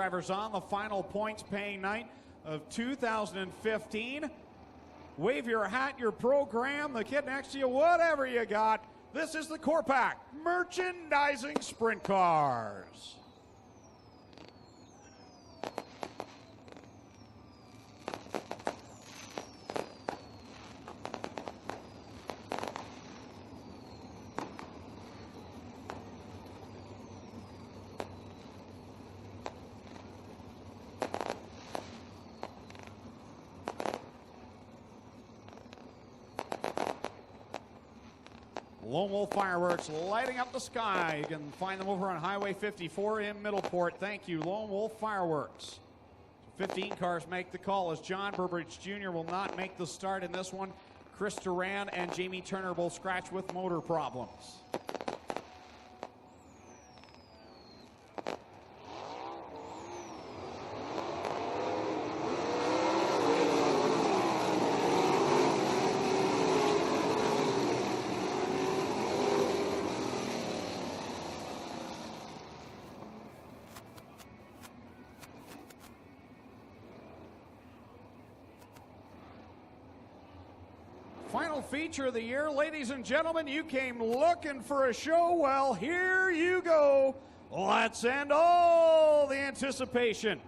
Drivers on the final points paying night of 2015. Wave your hat, your program, the kid next to you, whatever you got. This is the Corpac Merchandising Sprint Cars. Lone Wolf Fireworks lighting up the sky. You can find them over on Highway 54 in Middleport. Thank you, Lone Wolf Fireworks. 15 cars make the call as John Burbridge Jr. will not make the start in this one. Chris Duran and Jamie Turner will scratch with motor problems. Final feature of the year, ladies and gentlemen. You came looking for a show. Well, here you go. Let's end all the anticipation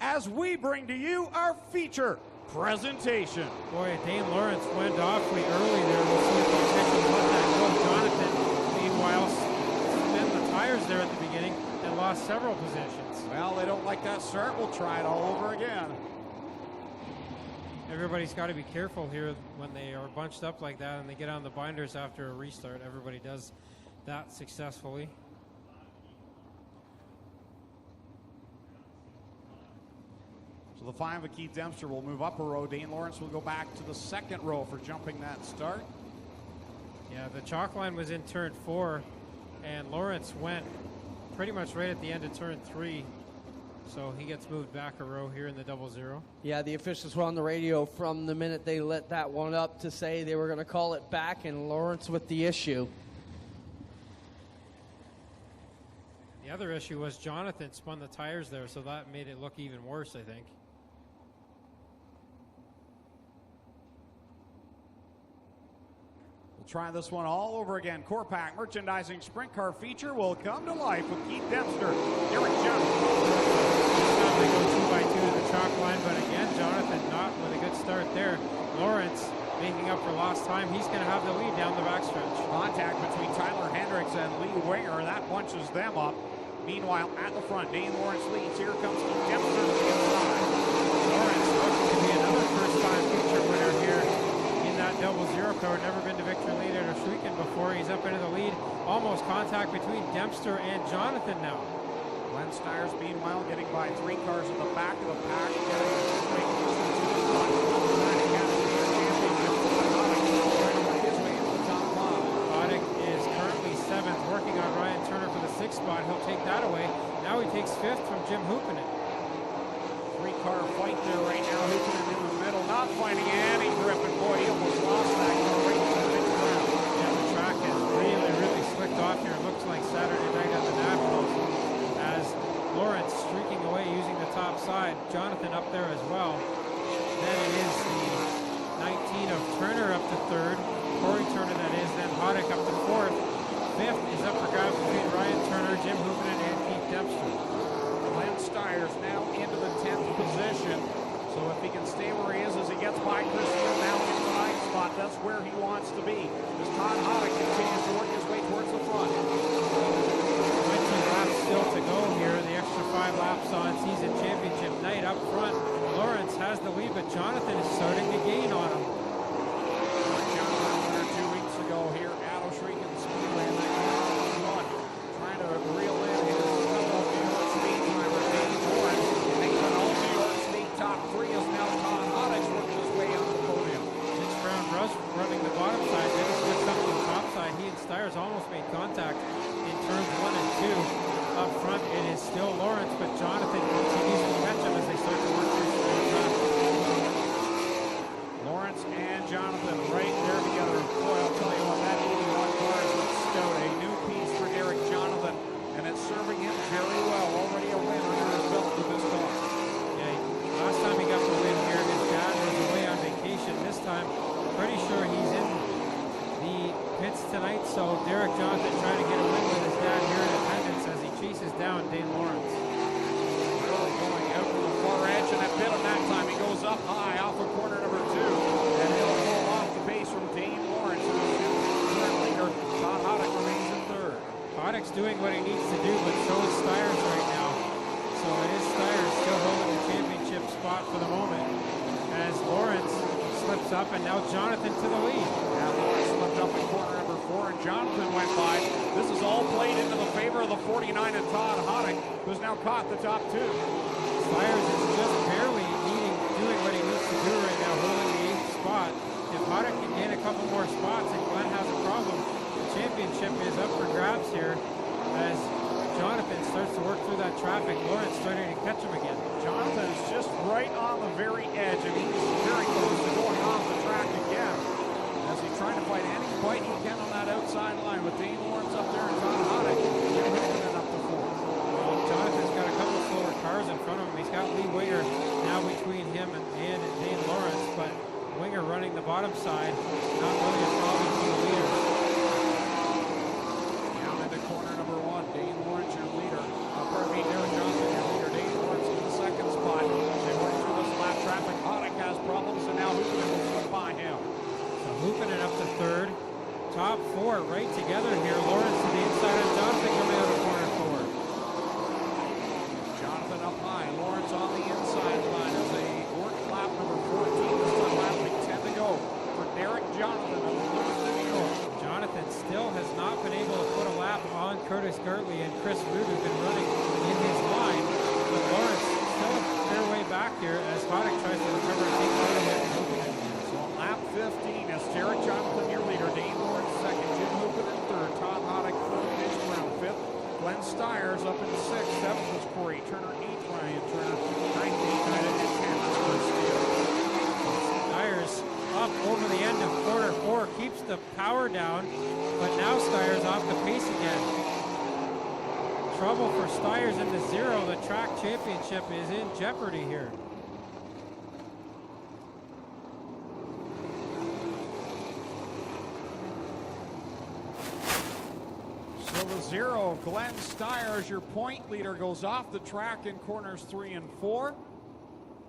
as we bring to you our feature presentation. Boy, Dane Lawrence went awfully early there. We'll see if the officials let that go. Jonathan, meanwhile, spent the tires there at the beginning and lost several positions. Well, they don't like that start. We'll try it all over again. Everybody's got to be careful here when they are bunched up like that and they get on the binders after a restart. Everybody does that successfully. So the 5 of Keith Dempster will move up a row. Dane Lawrence will go back to the second row for jumping that start. Yeah, the chalk line was in turn 4 and Lawrence went pretty much right at the end of turn 3. So he gets moved back a row here in the 00. Yeah, the officials were on the radio from the minute they let that one up to say they were going to call it back, and Lawrence with the issue. The other issue was Jonathan spun the tires there, so that made it look even worse, I think. We'll try this one all over again. Corpac Merchandising Sprint Car feature will come to life with Keith Dempster, Eric Johnson. They go 2 by 2 to the chalk line, but again, Jonathan not with a good start there. Lawrence making up for lost time. He's going to have the lead down the backstretch. Contact between Tyler Hendricks and Lee Winger. That bunches them up. Meanwhile, at the front, Dane Lawrence leads. Here comes Keith Dempster to the inside. Lawrence looking to be another first-time feature winner here in that 00 car. Never been to victory lane at Oshweekend before. He's up into the lead. Almost contact between Dempster and Jonathan now. Glenn Stiers, meanwhile, getting by 3 cars in the back of the pack, getting straight closer to the front. Trying to catch the championship. Trying to work his way into the top 5. Roddick is currently 7th, working on Ryan Turner for the 6th spot. He'll take that away. Now he takes 5th from Jim Hoopinen. 3-car fight there right now. Hoopinen in the middle, not finding any grip, and boy, he almost lost that car right to the next round. Yeah, the track is really slicked off here. It looks like Saturday night at the Nationals. As Lawrence streaking away using the top side. Jonathan up there as well. Then it is the 19 of Turner up to 3rd. Corey Turner, that is. Then Hoddick up to 4th. 5th is up for grabs between Ryan Turner, Jim Hoopinen, and Keith Dempster. Glenn Stiers now into the 10th position. So if he can stay where he is as he gets by Chris Hill now in the 9th spot, that's where he wants to be. As Todd Hoddick continues to work his way towards the front. Still to go here, the extra 5 laps on season championship night up front. Lawrence has the lead, but Jonathan is starting to gain on him. Jonathan 2 weeks ago here at Oshweekend Speedway in that trying to reel in his fellow New York Speed driver, Dane Lawrence. Making an all New York Speed top 3 is now Todd Hoddick working his way on the podium. Mitch Brown running the bottom side, then he switched up to the top side. He and Stiers almost made contact in turns 1 and 2. Up front, it is still Lawrence, but Jonathan continues to catch him as they start to work through the track. Lawrence So Derek Johnson trying to get a win with his dad here in attendance as he chases down Dane Lawrence. Really going out to the far edge, and a bit of that time he goes up high off of corner number 2. And he'll pull off the base from Dane Lawrence, who is current leader. Todd Hoddick remains in third. Hoddick's doing what he needs to do, but so is Styres right now. So it is Styres still holding the championship spot for the moment as Lawrence slips up, and now Jonathan to the lead. Yeah, Lawrence slipped up in corner number 4, and Jonathan went by. This is all played into the favor of the 49 and Todd Hoddick, who's now caught the top 2. Styres is just barely doing what he needs to do right now, holding the 8th spot. If Hoddick can gain a couple more spots and Glenn has a problem, the championship is up for grabs here as Jonathan starts to work through that traffic. Lawrence starting to catch him again. Jonathan is just right on the very edge, and he's very close to going off the track again as he's trying to fight any bite he can on that outside line with Dane Lawrence up there and Todd Hoddick and up to 4. Well, Jonathan's got a couple slower cars in front of him. He's got Lee Winger now between him and Dane Lawrence, but Winger running the bottom side, not really a problem for the leaders. Down into corner number 1, Dane Lawrence, your leader. Derek Johnson, your leader. Dane Lawrence in the 2nd spot. They work through this lap traffic. Hoddick has problems, and now Hoopinen will slip by him. So Hoopinen up to 3rd. Top 4 right together here. Lawrence to the inside and Jonathan coming out of corner 4. Jonathan up high. Lawrence on the inside line as they work lap number 14. This time lap 10 to go for Derek Jonathan of Lewiston, New York. Jonathan still has not been able to put a lap on Curtis Gartley and Chris Root, who've been running in his line. But Lawrence still a fair way back here as Hoddick tries to recover and take part of it. So on lap 15 is Derek Jonathan, your leader. Dane Lawrence 2nd. Jim Hoopinen 3rd. Todd Hoddick 4th. Mitch Brown 5th. Glenn Styres up in 6th. 7th was Corey Turner. 8th Ryan Turner. 9th United. And 10th was Chris Steele. Styres up over the end of corner 4, keeps the power down, but now Styres off the pace again. Trouble for Styres into 0. The track championship is in jeopardy here. So the 0, Glenn Styres, your point leader, goes off the track in corners 3 and 4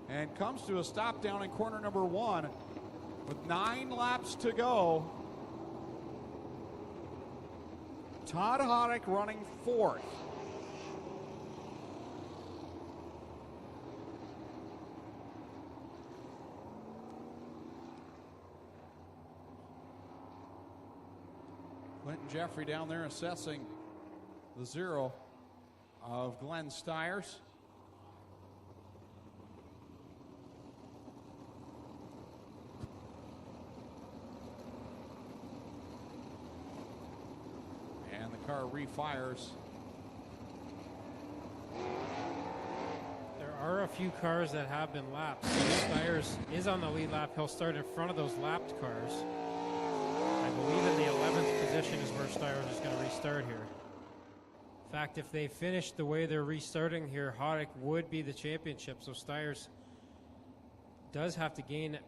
and comes to a stop down in corner number 1 with 9 laps to go. Todd Hoddick running 4th. Clinton Jeffrey down there assessing the 0 of Glenn Styres. And the car refires. There are a few cars that have been lapped. Styres is on the lead lap. He'll start in front of those lapped cars. I believe in the 11th position is where Styres is going to restart here. In fact, if they finish the way they're restarting here, Hoddick would be the championship. So Styres does have to gain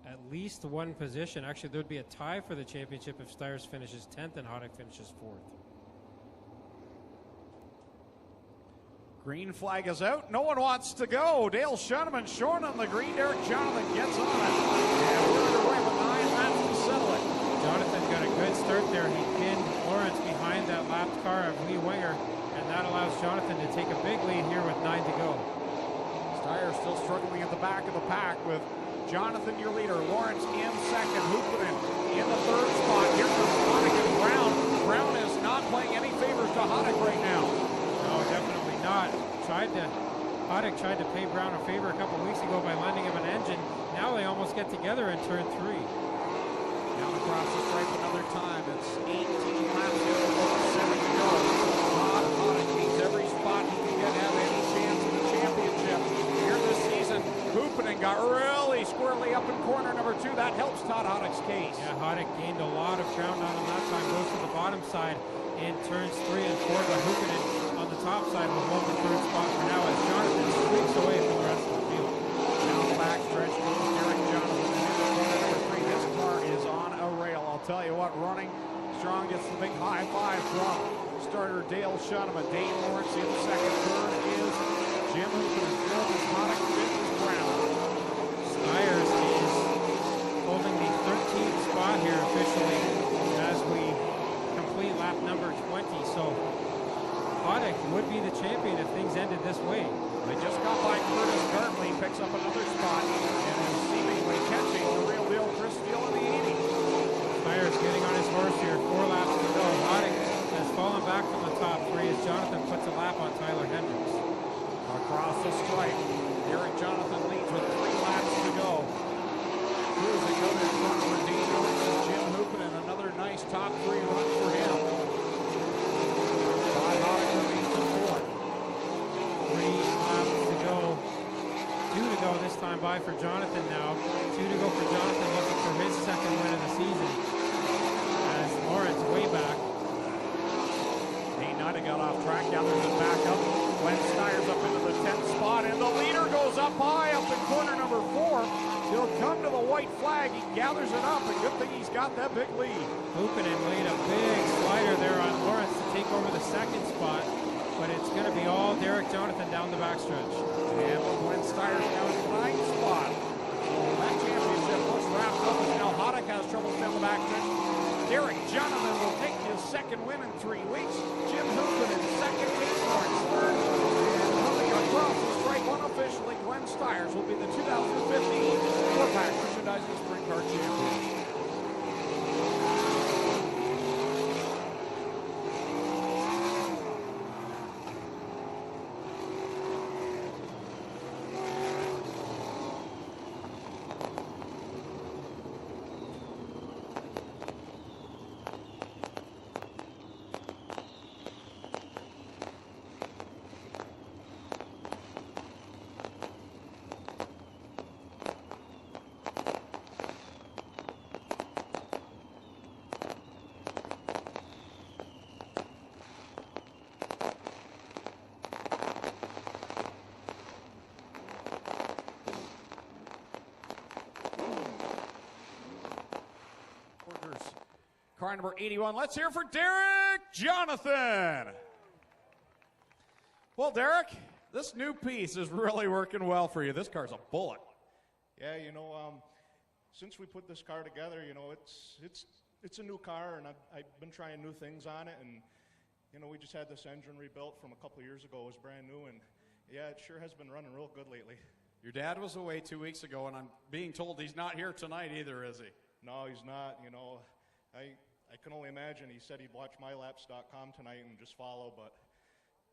at least 1 position. Actually, there would be a tie for the championship if Styres finishes 10th and Hoddick finishes 4th. Green flag is out. No one wants to go. Dale Schoeneman short on the green. Derek Jonathan gets on it. And we're underway with 9 laps to settle it. Jonathan got a good start there. He pinned Lawrence behind that lapped car of Lee Winger, and that allows Jonathan to take a big lead here with 9 to go. Styres still struggling at the back of the pack with Jonathan, your leader. Lawrence in 2nd. Hoopinen in the 3rd spot. Here comes Hoddick and Brown. Brown is not playing any favors to Hoddick right now. No, definitely not. Hoddick tried to pay Brown a favor a couple weeks ago by lending him an engine. Now they almost get together in turn 3. Down across the stripe another time. It's 18 laps in, 7 to go. Todd Hoddick needs every spot he can get to have any chance in the championship. Here this season, Hoopinen got really squarely up in corner number 2. That helps Todd Hoddick's case. Yeah, Hoddick gained a lot of ground on him that time. Goes to the bottom side in turns 3 and 4, but Hoopinen on the top side will hold the 3rd spot for now as Jonathan streaks away from the rest of the field. Down the backstretch goes Derek Jonathan. And into corner number 3. This car is on a rail. I'll tell you what, running Strong gets the big high five from starter Dale Shunnama. Dane Lawrence in second. Third is Jim Hooper. Fourth is Hoddick. Fifth is Brown. Styres is holding the 13th spot here officially as we complete lap number 20. So Hoddick would be the champion if things ended this way. They just got by Curtis Gartley, picks up another spot, and is seemingly catching the real deal Chris Steele in the 80. Styres getting on his horse here, 4 laps to go. Hoddick has fallen back from the top 3 as Jonathan puts a lap on Tyler Hendricks. Across the stripe, Eric Jonathan leads with 3 laps to go. Cruising out in front for Dean Lewis and Jim Hoopin, and another nice top 3 run for him. Todd Hoddick remains in fourth. 3 laps to go. 2 to go this time by for Jonathan now. 2 to go for Jonathan looking for his second win of the season. As Lawrence way back. Nate Nida got off track, gathers it back up. Glenn Styres up into the 10th spot, and the leader goes up high up in corner number 4. He'll come to the white flag. He gathers it up, and good thing he's got that big lead. Hoopinen laid a big slider there on Lawrence to take over the second spot, but it's going to be all Derek Jonathan down the backstretch. And Glenn Styres now in the 9th spot. So that championship looks wrapped up as now Hoddick has troubles down the backstretch. Derek Jonathan will take his second win in 3 weeks. Jim Hoopinen second, Kate Lawrence third. And coming across the stripe unofficially, Glenn Styres will be the 2015 4-pack merchandising sprint car champion. Car number 81. Let's hear for Derek Jonathan. Well, Derek, this new piece is really working well for you. This car's a bullet. Yeah, since we put this car together, it's a new car, and I've been trying new things on it, and we just had this engine rebuilt from a couple of years ago. It was brand new, and yeah, it sure has been running real good lately. Your dad was away 2 weeks ago, and I'm being told he's not here tonight either, is he? No, he's not. I can only imagine. He said he'd watch mylaps.com tonight and just follow, but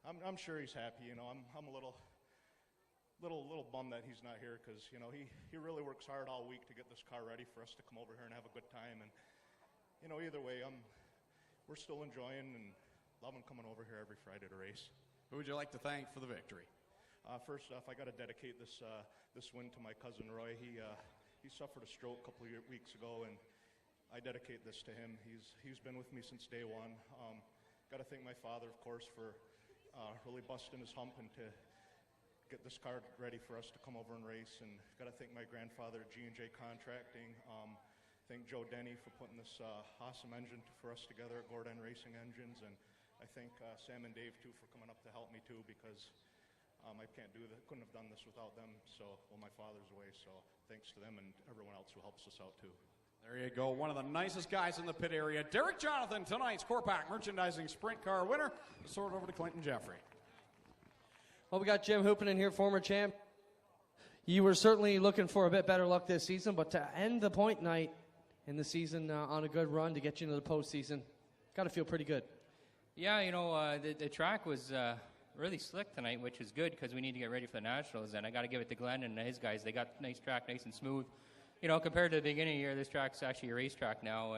I'm sure he's happy. I'm a little bummed that he's not here because he really works hard all week to get this car ready for us to come over here and have a good time. And either way, we're still enjoying and loving coming over here every Friday to race. Who would you like to thank for the victory? First off, I got to dedicate this win to my cousin Roy. He suffered a stroke a couple of weeks ago, and I dedicate this to him. He's been with me since day one. Got to thank my father, of course, for really busting his hump and to get this car ready for us to come over and race. And got to thank my grandfather, G&J Contracting. Thank Joe Denny for putting this awesome engine for us together at Gordon Racing Engines. And I thank Sam and Dave, too, for coming up to help me, too, because I couldn't have done this without them. My father's away, so thanks to them and everyone else who helps us out, too. There you go. One of the nicest guys in the pit area. Derek Jonathan, tonight's Core-Pack Merchandising Sprint Car winner. Sword over to Clinton Jeffrey. Well, we got Jim Hoopinen here, former champ. You were certainly looking for a bit better luck this season, but to end the point night in the season on a good run to get you into the postseason, got to feel pretty good. Yeah, the track was really slick tonight, which is good because we need to get ready for the Nationals, and I got to give it to Glenn and his guys. They got nice track, nice and smooth. Compared to the beginning of the year, this track's actually a racetrack now.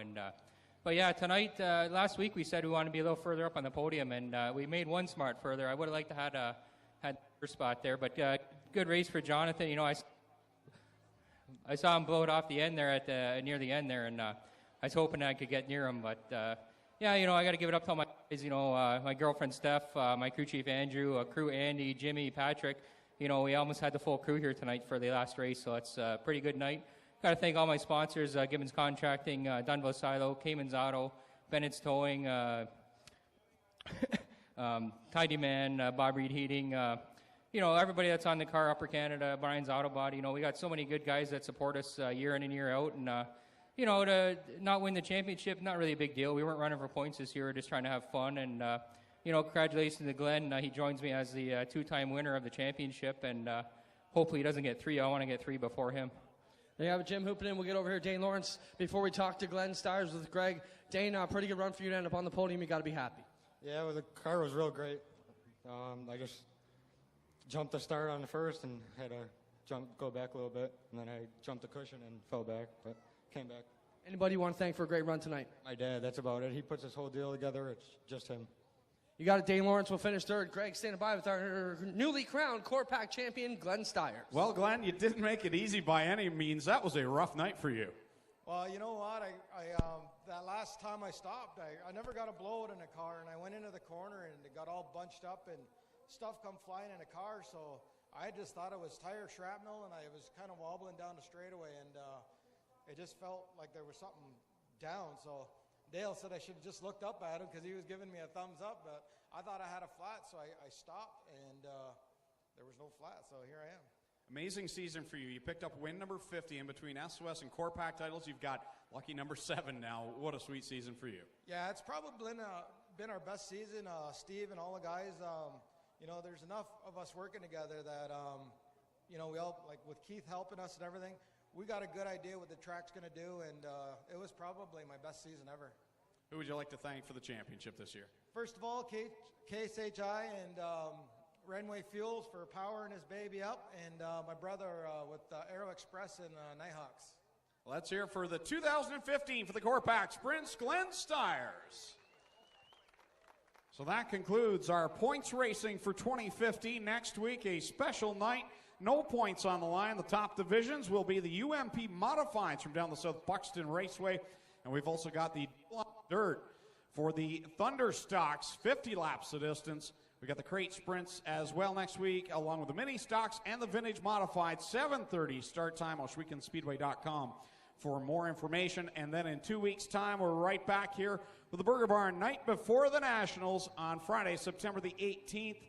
But yeah, tonight, last week we said we wanted to be a little further up on the podium, and we made one smart further. I would have liked to had the first spot there, but good race for Jonathan. I saw him blow it off the end there near the end there, and I was hoping I could get near him. But yeah, I got to give it up to all my guys. My girlfriend Steph, my crew chief Andrew, crew Andy, Jimmy, Patrick. We almost had the full crew here tonight for the last race, so it's a pretty good night. Got to thank all my sponsors, Gibbons Contracting, Dunville Silo, Cayman's Auto, Bennett's Towing, Tidy Man, Bob Reed Heating, everybody that's on the car, Upper Canada, Brian's Auto Body. We got so many good guys that support us year in and year out. And, to not win the championship, not really a big deal. We weren't running for points this year. We were just trying to have fun. And, congratulations to Glenn. He joins me as the two-time winner of the championship. And hopefully he doesn't get 3. I want to get 3 before him. There you have it, Jim Hoopinen. We'll get over here, Dane Lawrence. Before we talk to Glenn Stires with Greg, Dane, pretty good run for you to end up on the podium. You got to be happy. Yeah, well, the car was real great. I just jumped the start on the first and had to go back a little bit, and then I jumped the cushion and fell back, but came back. Anybody you want to thank for a great run tonight? My dad, that's about it. He puts this whole deal together. It's just him. You got it. Dane Lawrence will finish third. Greg standing by with our newly crowned Core Pack champion, Glenn Stires. Well, Glenn, you didn't make it easy by any means. That was a rough night for you. Well, you know what? I that last time I stopped, I never got a blowout in the car, and I went into the corner and it got all bunched up and stuff come flying in the car. So I just thought it was tire shrapnel, and I was kind of wobbling down the straightaway, and it just felt like there was something down. So Dale said I should have just looked up at him because he was giving me a thumbs up, but I thought I had a flat, so I stopped, and there was no flat, so here I am. Amazing season for you. You picked up win number 50 in between SOS and Core Pack titles. You've got lucky number 7 now. What a sweet season for you. Yeah, it's probably been our best season. Steve and all the guys, there's enough of us working together that, we all, like with Keith helping us and everything, we got a good idea what the track's going to do, and it was probably my best season ever. Who would you like to thank for the championship this year? First of all, KSHI and Renway Fuels for powering his baby up, and my brother with Aero Express and Nighthawks. Let's hear for the 2015 for the Core Pack Sprints, Glenn Stires. So that concludes our points racing for 2015. Next week, a special night. No points on the line. The top divisions will be the UMP Modifieds from down the South Buxton Raceway. And we've also got the dirt for the Thunder Stocks, 50 laps the distance. We got the crate sprints as well next week, along with the mini stocks and the vintage modified. 7:30 start time. OshweganSpeedway.com for more information. And then in 2 weeks' time, we're right back here with the Burger Barn night before the Nationals on Friday, September the 18th.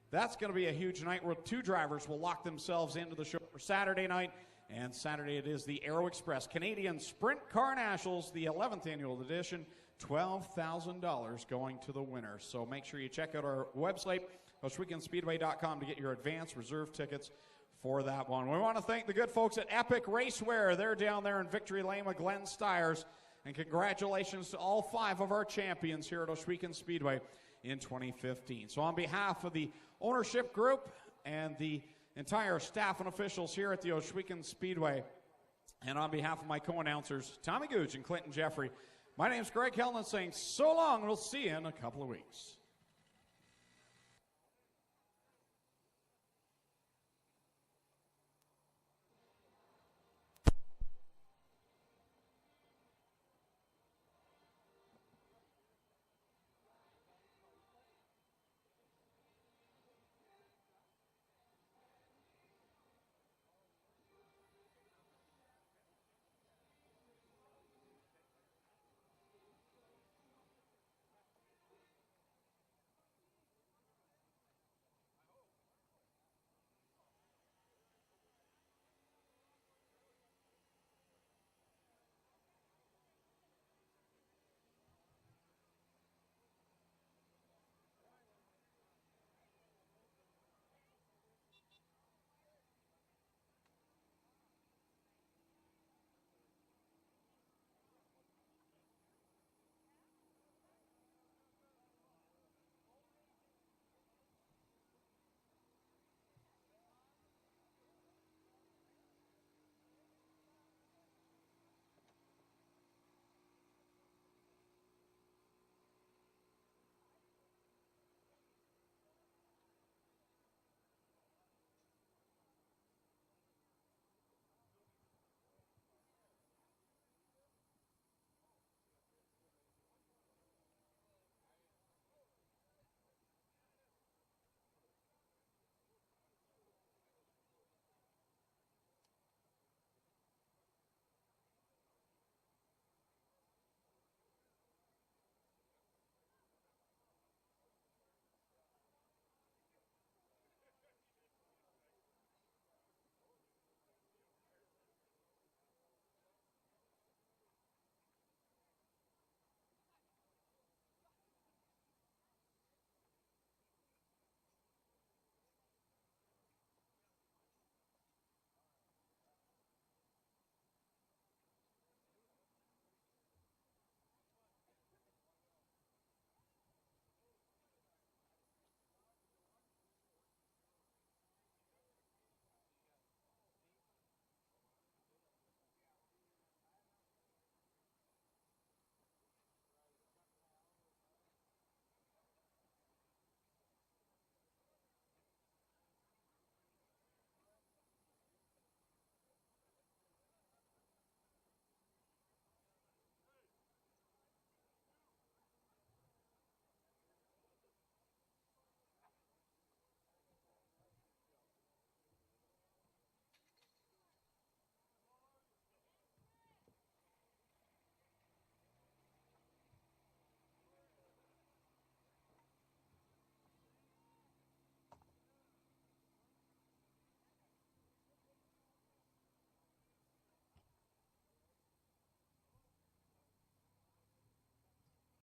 That's going to be a huge night where 2 drivers will lock themselves into the show for Saturday night. And Saturday it is the Aero Express Canadian Sprint Car Nationals, the 11th annual edition. $12,000 going to the winner. So make sure you check out our website, OshweganSpeedway.com, to get your advance reserve tickets for that one. We want to thank the good folks at Epic Racewear. They're down there in Victory Lane with Glenn Stires. And congratulations to all 5 of our champions here at Oshwegan Speedway in 2015. So on behalf of the ownership group and the entire staff and officials here at the Oshwegan Speedway, and on behalf of my co-announcers, Tommy Googe and Clinton Jeffrey, my name's Greg Hellman saying so long, and we'll see you in a couple of weeks.